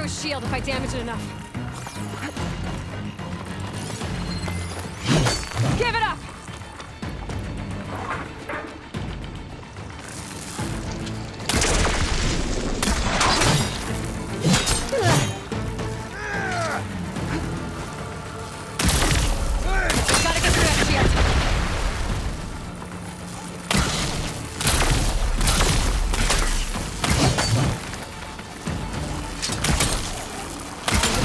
his shield if I damage it enough. Give it up! Gotta get through that shield.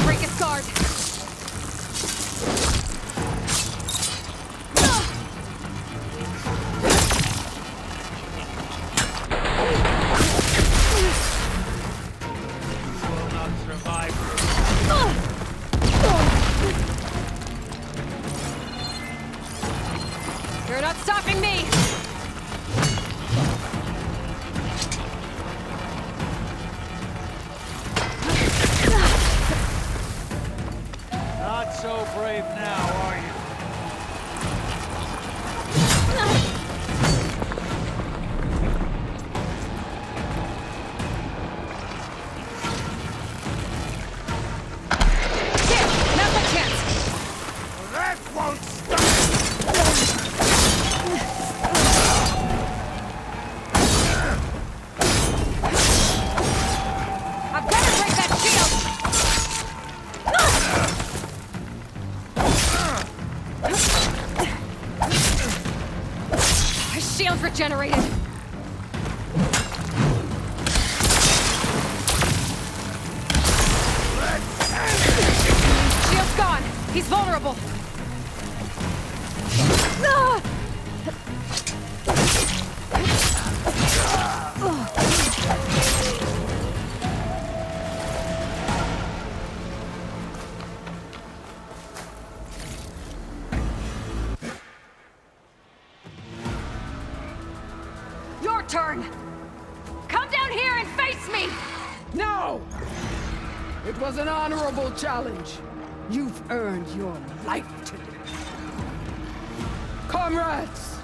Break his guard. You're not stopping me! Not so brave now, are you? Now's my chance! That won't stop! I've got to break that shield! His shield's regenerated! Shield's gone! He's vulnerable! Your turn! Come down here and face me! No! It was an honorable challenge. You've earned your life today. Comrades!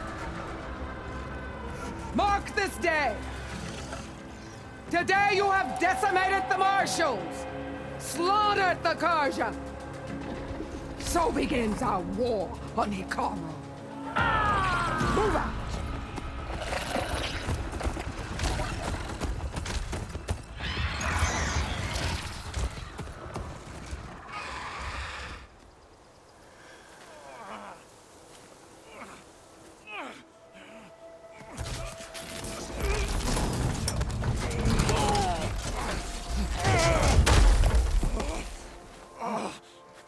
Mark this day! Today you have decimated the marshals, slaughtered the Karja. So begins our war on Hikaru. Move out!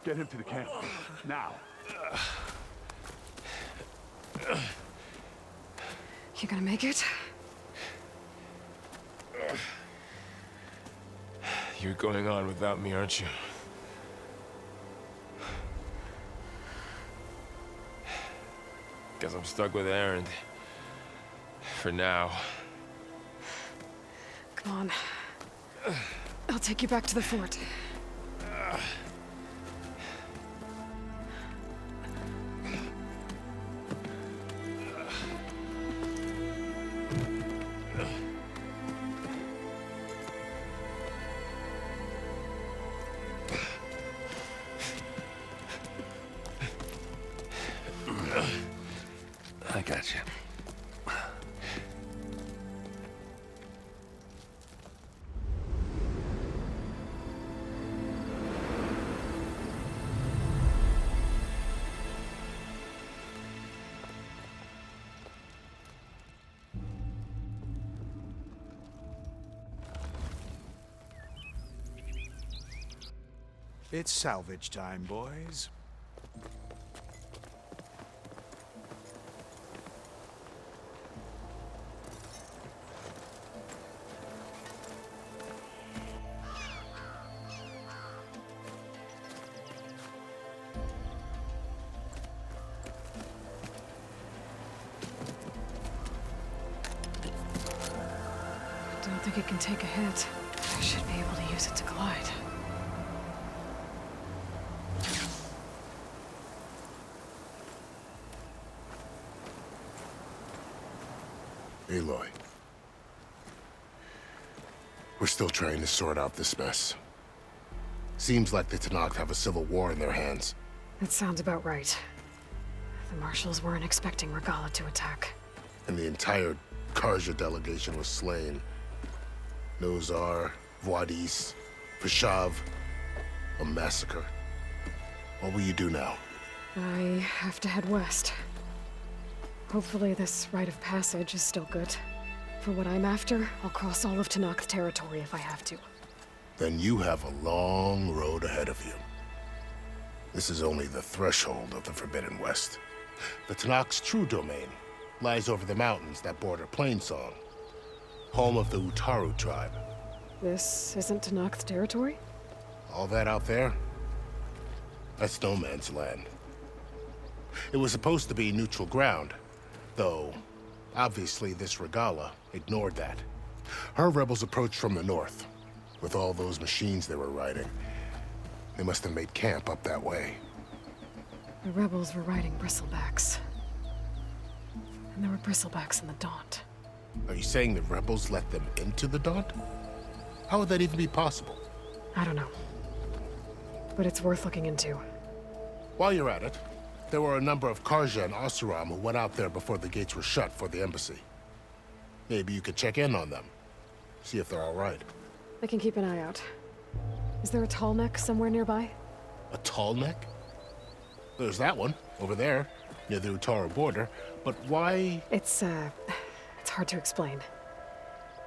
Get him to the camp. Now. You gonna make it? You're going on without me, aren't you? Guess I'm stuck with Aaron. For now. Come on. I'll take you back to the fort. I got you. It's salvage time, boys. I don't think it can take a hit. I should be able to use it to glide. Aloy. We're still trying to sort out this mess. Seems like the Tenakth have a civil war in their hands. That sounds about right. The Marshals weren't expecting Regalla to attack. And the entire Karja delegation was slain. Nozar, Voidis, Vashav. A massacre. What will you do now? I have to head west. Hopefully this rite of passage is still good. For what I'm after, I'll cross all of Tenakth territory if I have to. Then you have a long road ahead of you. This is only the threshold of the Forbidden West. The Tenakth's true domain lies over the mountains that border Plainsong, home of the Utaru tribe. This isn't Tenakth territory? All that out there? That's no man's land. It was supposed to be neutral ground, though obviously this Regalla ignored that. Her rebels approached from the north, with all those machines they were riding. They must have made camp up that way. The rebels were riding bristlebacks. And there were bristlebacks in the Daunt. Are you saying the rebels let them into the Daunt? How would that even be possible? I don't know. But it's worth looking into. While you're at it, there were a number of Karja and Oseram who went out there before the gates were shut for the embassy. Maybe you could check in on them. See if they're all right. I can keep an eye out. Is there a tall neck somewhere nearby? A tall neck? There's that one, over there, near the Utaru border. But why? It's hard to explain.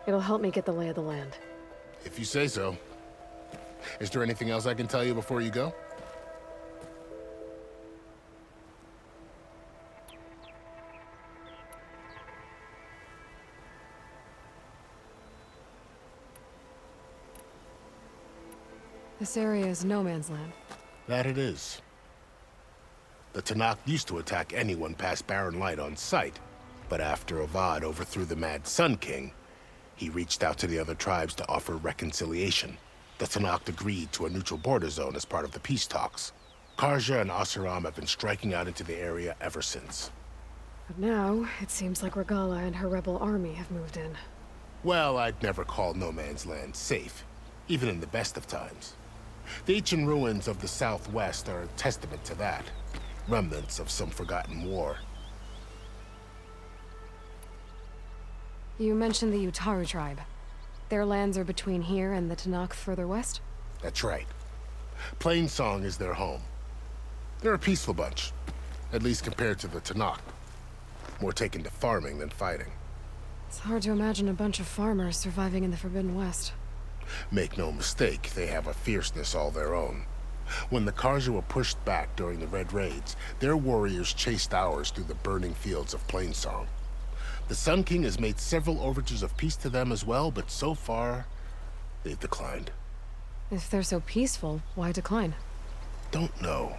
It'll help me get the lay of the land. If you say so. Is there anything else I can tell you before you go? This area is no man's land. That it is. The Tenakth used to attack anyone past Barren Light on sight, but after Avad overthrew the Mad Sun King, he reached out to the other tribes to offer reconciliation. The Tenakth agreed to a neutral border zone as part of the peace talks. Karja and Oseram have been striking out into the area ever since. But now, it seems like Regalla and her rebel army have moved in. Well, I'd never call no man's land safe, even in the best of times. The ancient ruins of the Southwest are a testament to that. Remnants of some forgotten war. You mentioned the Utaru tribe. Their lands are between here and the Tenakth further west? That's right. Plainsong is their home. They're a peaceful bunch, at least compared to the Tenakth. More taken to farming than fighting. It's hard to imagine a bunch of farmers surviving in the Forbidden West. Make no mistake, they have a fierceness all their own. When the Karja were pushed back during the Red Raids, their warriors chased ours through the burning fields of Plainsong. The Sun King has made several overtures of peace to them as well, but so far, they've declined. If they're so peaceful, why decline? Don't know.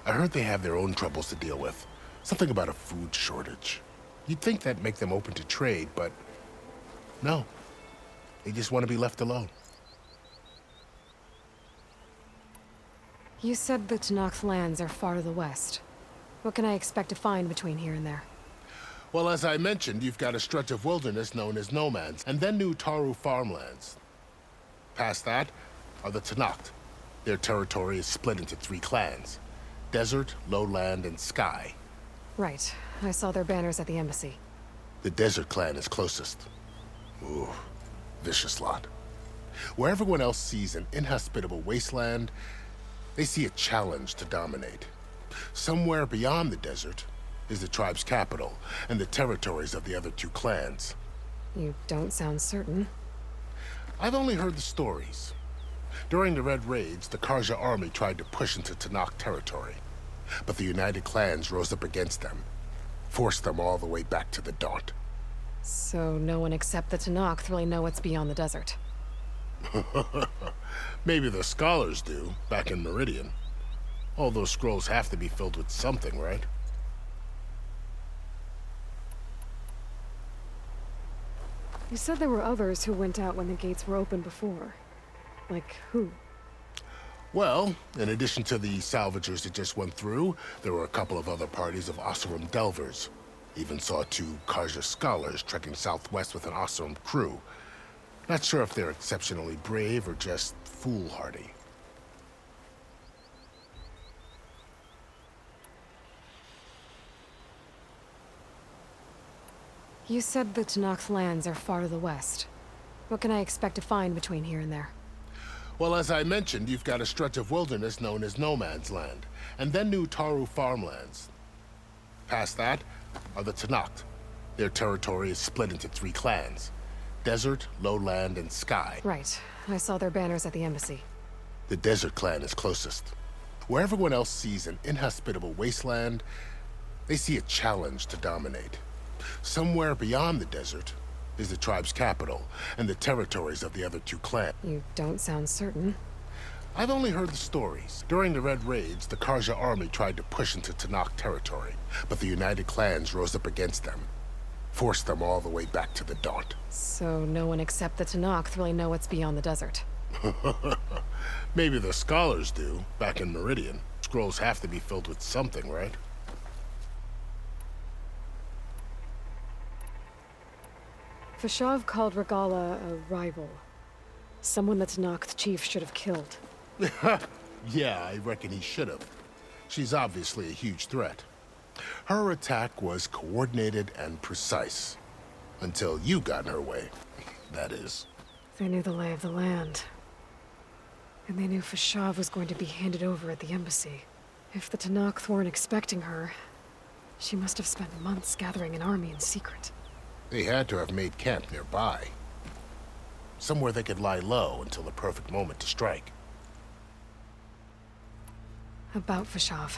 I heard they have their own troubles to deal with. Something about a food shortage. You'd think that'd make them open to trade, but no. They just want to be left alone. You said the Tenakth lands are far to the west. What can I expect to find between here and there? Well, as I mentioned, you've got a stretch of wilderness known as Nomads, and then new Utaru farmlands. Past that are the Tenakth. Their territory is split into 3 clans: Desert, Lowland, and Sky. Right. I saw their banners at the embassy. The Desert clan is closest. Ooh, vicious lot. Where everyone else sees an inhospitable wasteland, they see a challenge to dominate. Somewhere beyond the desert is the tribe's capital and the territories of the other 2 clans. You don't sound certain. I've only heard the stories. During the Red Raids, the Karja army tried to push into Tenakth territory, but the United Clans rose up against them, forced them all the way back to the Daunt. So no one except the Tenakth really know what's beyond the desert. Maybe the scholars do, back in Meridian. All those scrolls have to be filled with something, right? You said there were others who went out when the gates were open before. Like who? Well, in addition to the salvagers that just went through, there were a couple of other parties of Oseram delvers. Even saw 2 Karja scholars trekking southwest with an Oseram crew. Not sure if they're exceptionally brave or just foolhardy. You said the Tenakth lands are far to the west. What can I expect to find between here and there? Well, as I mentioned, you've got a stretch of wilderness known as No Man's Land, and then new Taru farmlands. Past that are the Tenakth. Their territory is split into 3 clans: Desert, Lowland, and Sky. Right. I saw their banners at the embassy. The Desert clan is closest. Where everyone else sees an inhospitable wasteland, they see a challenge to dominate. Somewhere beyond the desert is the tribe's capital and the territories of the other 2 clans. You don't sound certain. I've only heard the stories. During the Red Raids, the Karja army tried to push into Tenakth territory, but the united clans rose up against them, forced them all the way back to the Daunt. So no one except the Tenakth really know what's beyond the desert. Maybe the scholars do, back in Meridian. Scrolls have to be filled with something, right? Fashav called Regalla a rival. Someone the Tenakth chief should have killed. Yeah, I reckon he should have. She's obviously a huge threat. Her attack was coordinated and precise. Until you got in her way, that is. They knew the lay of the land. And they knew Fashav was going to be handed over at the embassy. If the Tenakth weren't expecting her, she must have spent months gathering an army in secret. They had to have made camp nearby. Somewhere they could lie low until the perfect moment to strike. About Fashav.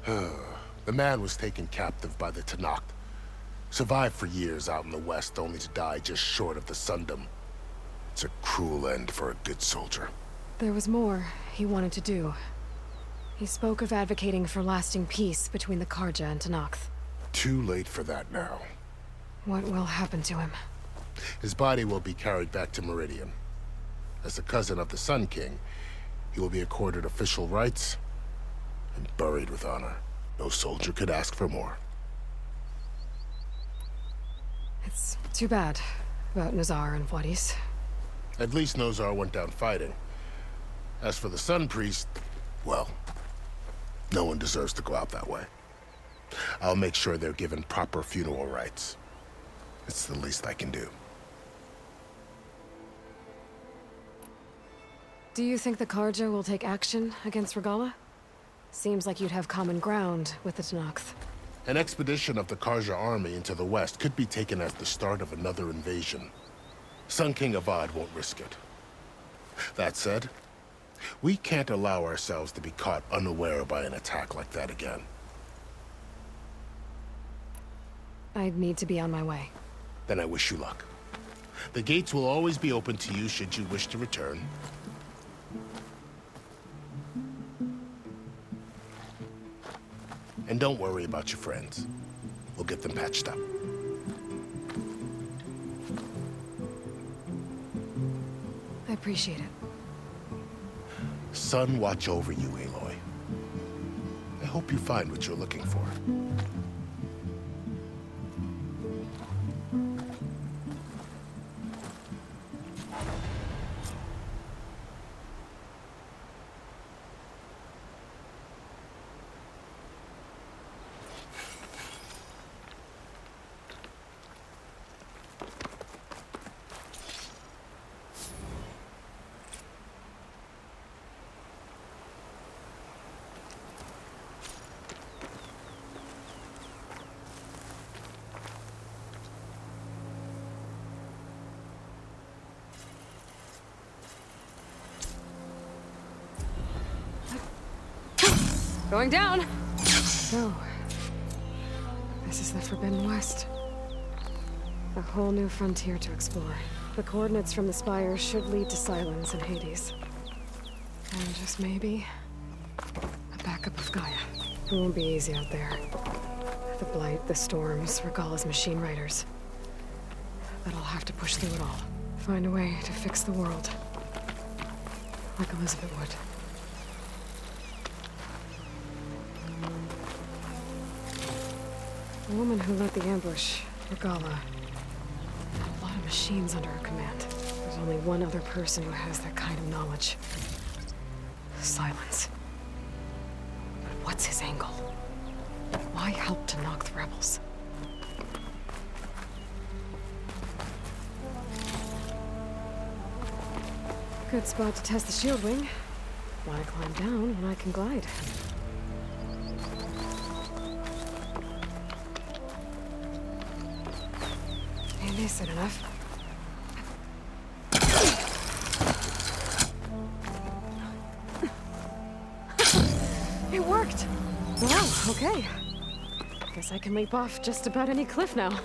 The man was taken captive by the Tenakth. Survived for years out in the west, only to die just short of the Sundom. It's a cruel end for a good soldier. There was more he wanted to do. He spoke of advocating for lasting peace between the Karja and Tenakth. Too late for that now. What will happen to him? His body will be carried back to Meridian. As a cousin of the Sun King, he will be accorded official rights and buried with honor. No soldier could ask for more. It's too bad about Nazar and Wadis. At least Nozar went down fighting. As for the Sun Priest, well, no one deserves to go out that way. I'll make sure they're given proper funeral rites. It's the least I can do. Do you think the Karja will take action against Regalla? Seems like you'd have common ground with the Tenakth. An expedition of the Karja army into the west could be taken as the start of another invasion. Sun King Avad won't risk it. That said, we can't allow ourselves to be caught unaware by an attack like that again. I'd need to be on my way. Then I wish you luck. The gates will always be open to you should you wish to return. And don't worry about your friends. We'll get them patched up. I appreciate it. Sun watch over you, Aloy. I hope you find what you're looking for. Going down! So, this is the Forbidden West. A whole new frontier to explore. The coordinates from the spire should lead to Silence and Hades. And just maybe, a backup of Gaia. It won't be easy out there. The blight, the storms, Regalla's machine riders. But I'll have to push through it all. Find a way to fix the world. Like Elizabeth would. The woman who led the ambush, Regalla, had a lot of machines under her command. There's only one other person who has that kind of knowledge. Silence. But what's his angle? Why help to knock the rebels? Good spot to test the shield wing. Why climb down when I can glide? Ain't decent enough. It worked! Wow, okay. Guess I can leap off just about any cliff now.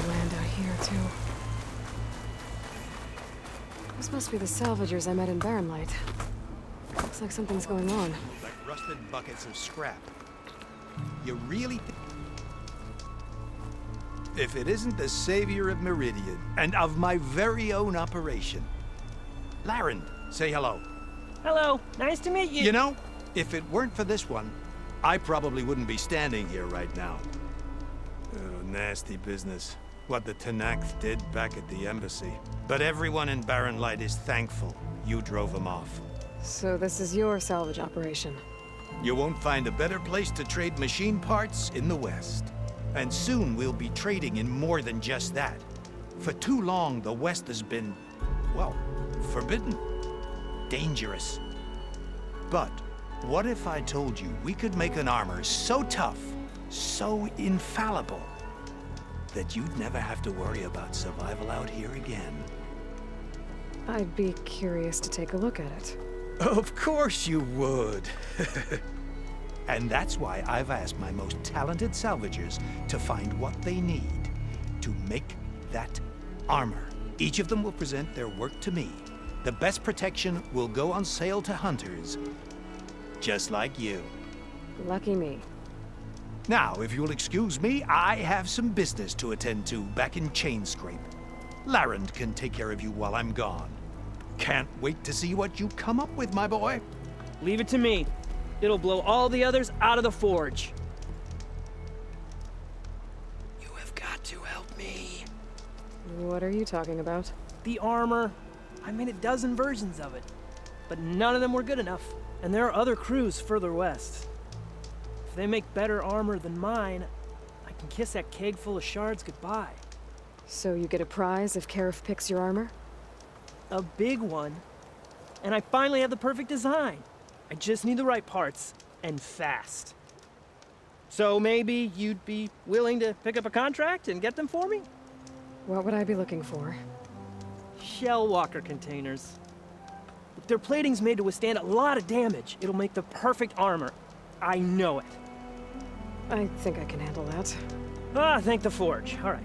Land out here, too. This must be the salvagers I met in Barren Light. Looks like something's going on. Like rusted buckets of scrap. You really think... If it isn't the savior of Meridian, and of my very own operation. Laren, say hello. Hello, nice to meet you. You know, if it weren't for this one, I probably wouldn't be standing here right now. Oh, nasty business. what the Tenakth did back at the embassy. But everyone in Barren Light is thankful you drove them off. So this is your salvage operation. You won't find a better place to trade machine parts in the West. And soon we'll be trading in more than just that. For too long, the West has been, well, forbidden. Dangerous. But what if I told you we could make an armor so tough, so infallible, that you'd never have to worry about survival out here again? I'd be curious to take a look at it. Of course you would. And that's why I've asked my most talented salvagers to find what they need to make that armor. Each of them will present their work to me. The best protection will go on sale to hunters, just like you. Lucky me. Now, if you'll excuse me, I have some business to attend to back in Chainscrape. Larend can take care of you while I'm gone. Can't wait to see what you come up with, my boy. Leave it to me. It'll blow all the others out of the forge. You have got to help me. What are you talking about? The armor. I made a dozen versions of it, but none of them were good enough. And there are other crews further west. If they make better armor than mine, I can kiss that keg full of shards goodbye. So you get a prize if Karif picks your armor? A big one. And I finally have the perfect design. I just need the right parts, and fast. So maybe you'd be willing to pick up a contract and get them for me? What would I be looking for? Shell walker containers. Their plating's made to withstand a lot of damage. It'll make the perfect armor. I know it. I think I can handle that. Ah, thank the forge. All right.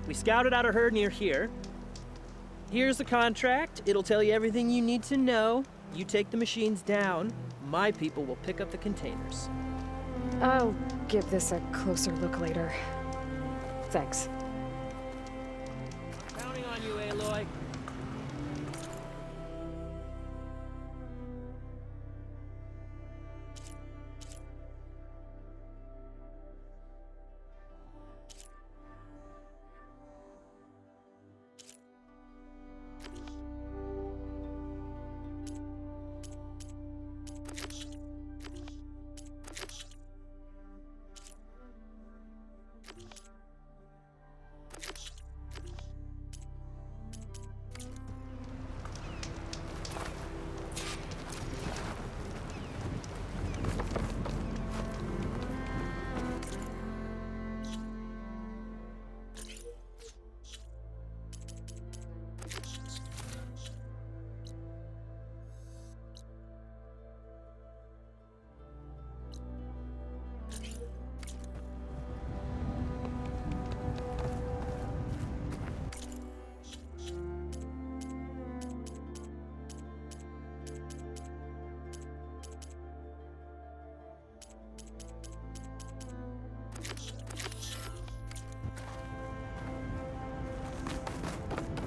We scouted out a herd near here. Here's the contract. It'll tell you everything you need to know. You take the machines down. My people will pick up the containers. I'll give this a closer look later. Thanks. Counting on you, Aloy.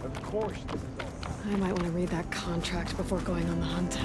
Of course this is all. I might want to read that contract before going on the hunt.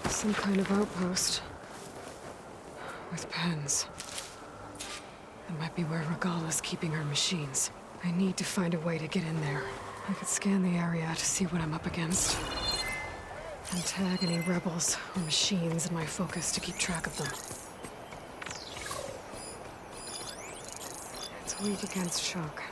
Some kind of outpost. With pens. That might be where Regalla's keeping her machines. I need to find a way to get in there. I could scan the area to see what I'm up against. And tag any rebels or machines in my focus to keep track of them. It's weak against shock.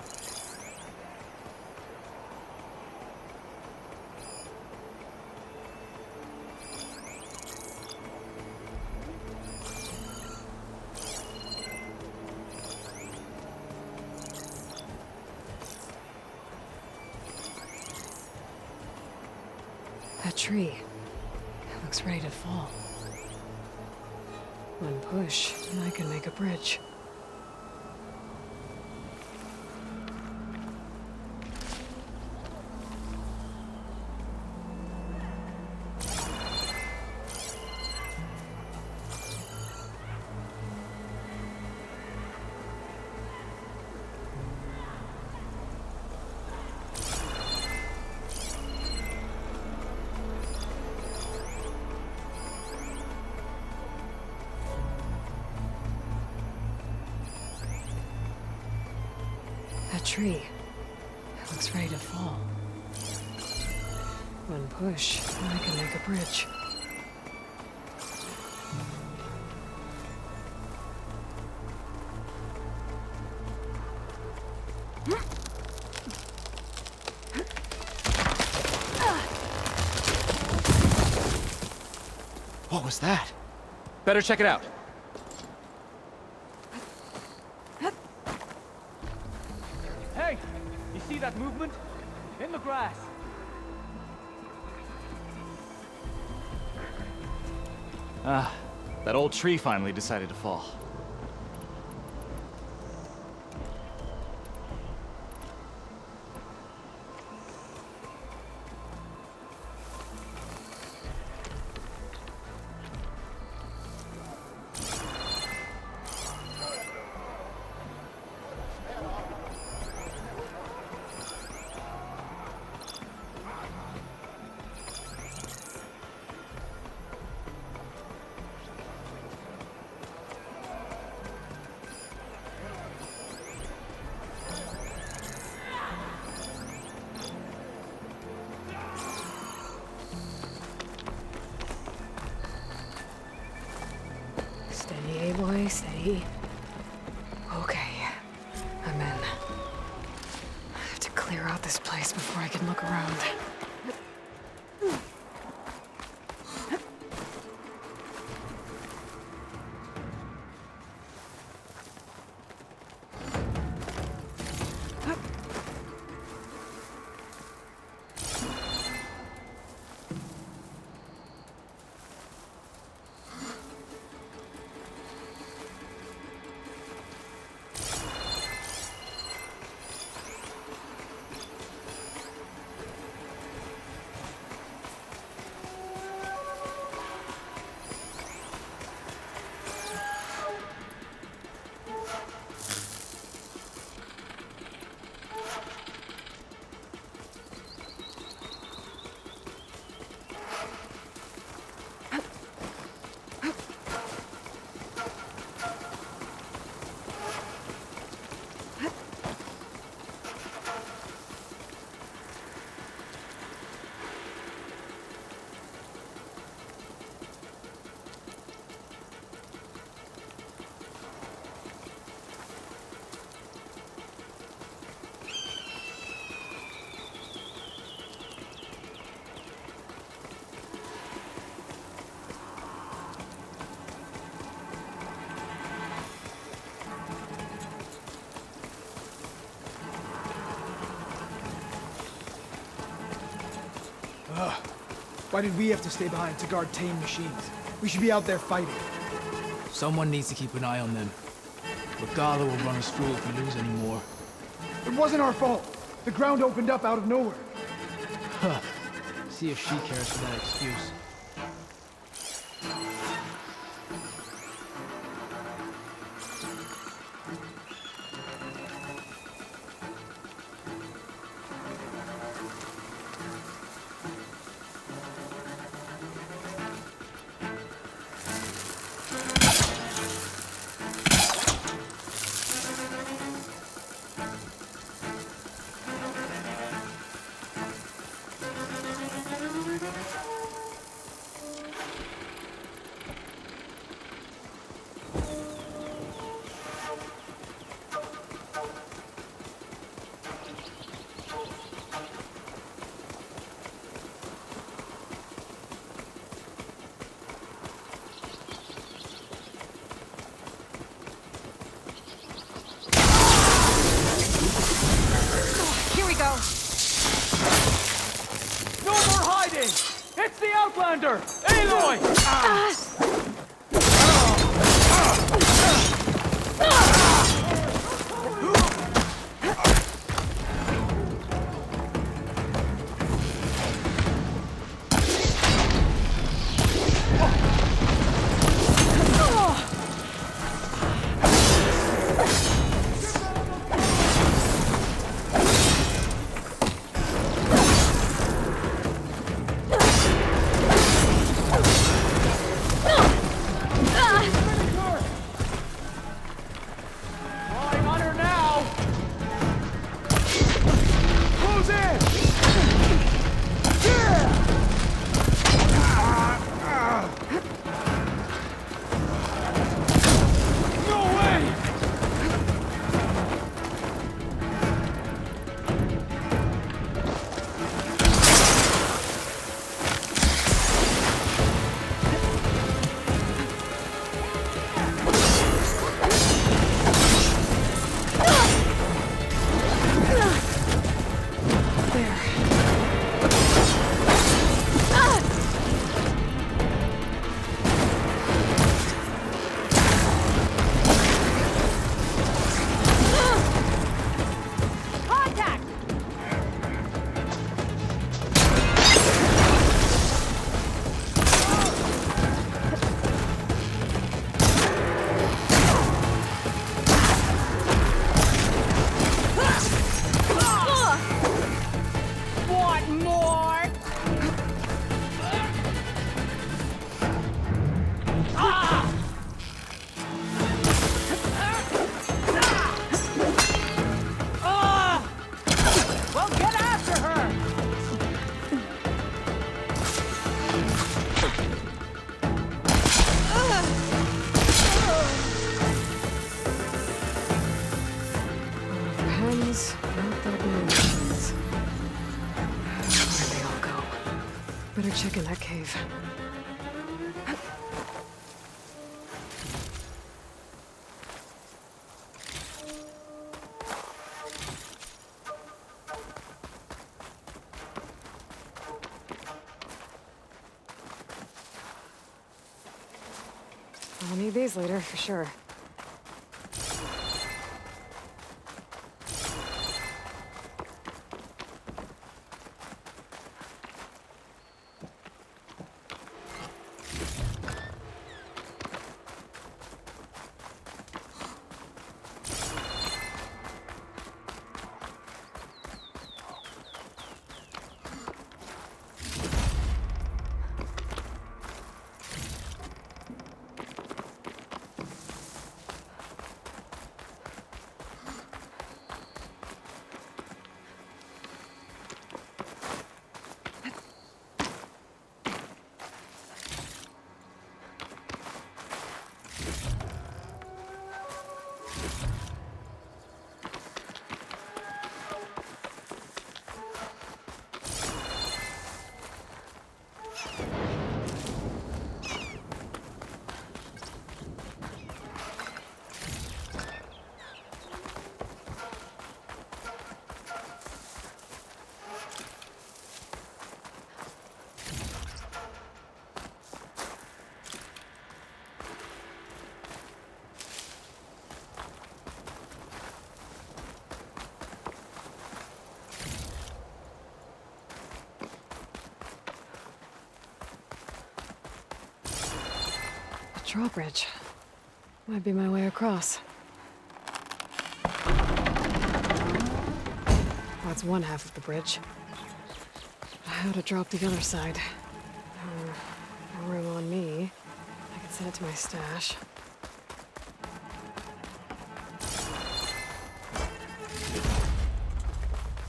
That tree. It looks ready to fall. One push, and I can make a bridge. That tree. It looks ready to fall. One push, and I can make a bridge. What was that? Better check it out. Hey! You see that movement? In the grass. Ah, that old tree finally decided to fall. Steady, Aloy, steady. Okay, I'm in. I have to clear out this place before I can look around. Why did we have to stay behind to guard tame machines? We should be out there fighting. Someone needs to keep an eye on them. Regalla will run us through if we lose any more. It wasn't our fault. The ground opened up out of nowhere. Huh. See if she cares for that excuse. It's the Outlander! Aloy! Better check in that cave. I'll need these later, for sure. Drawbridge. Might be my way across. That's one half of the bridge. How to drop the other side? No room on me. I can send it to my stash.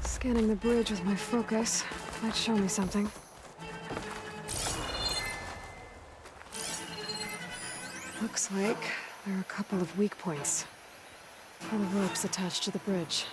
Scanning the bridge with my focus might show me something. Looks like there are a couple of weak points for the ropes attached to the bridge.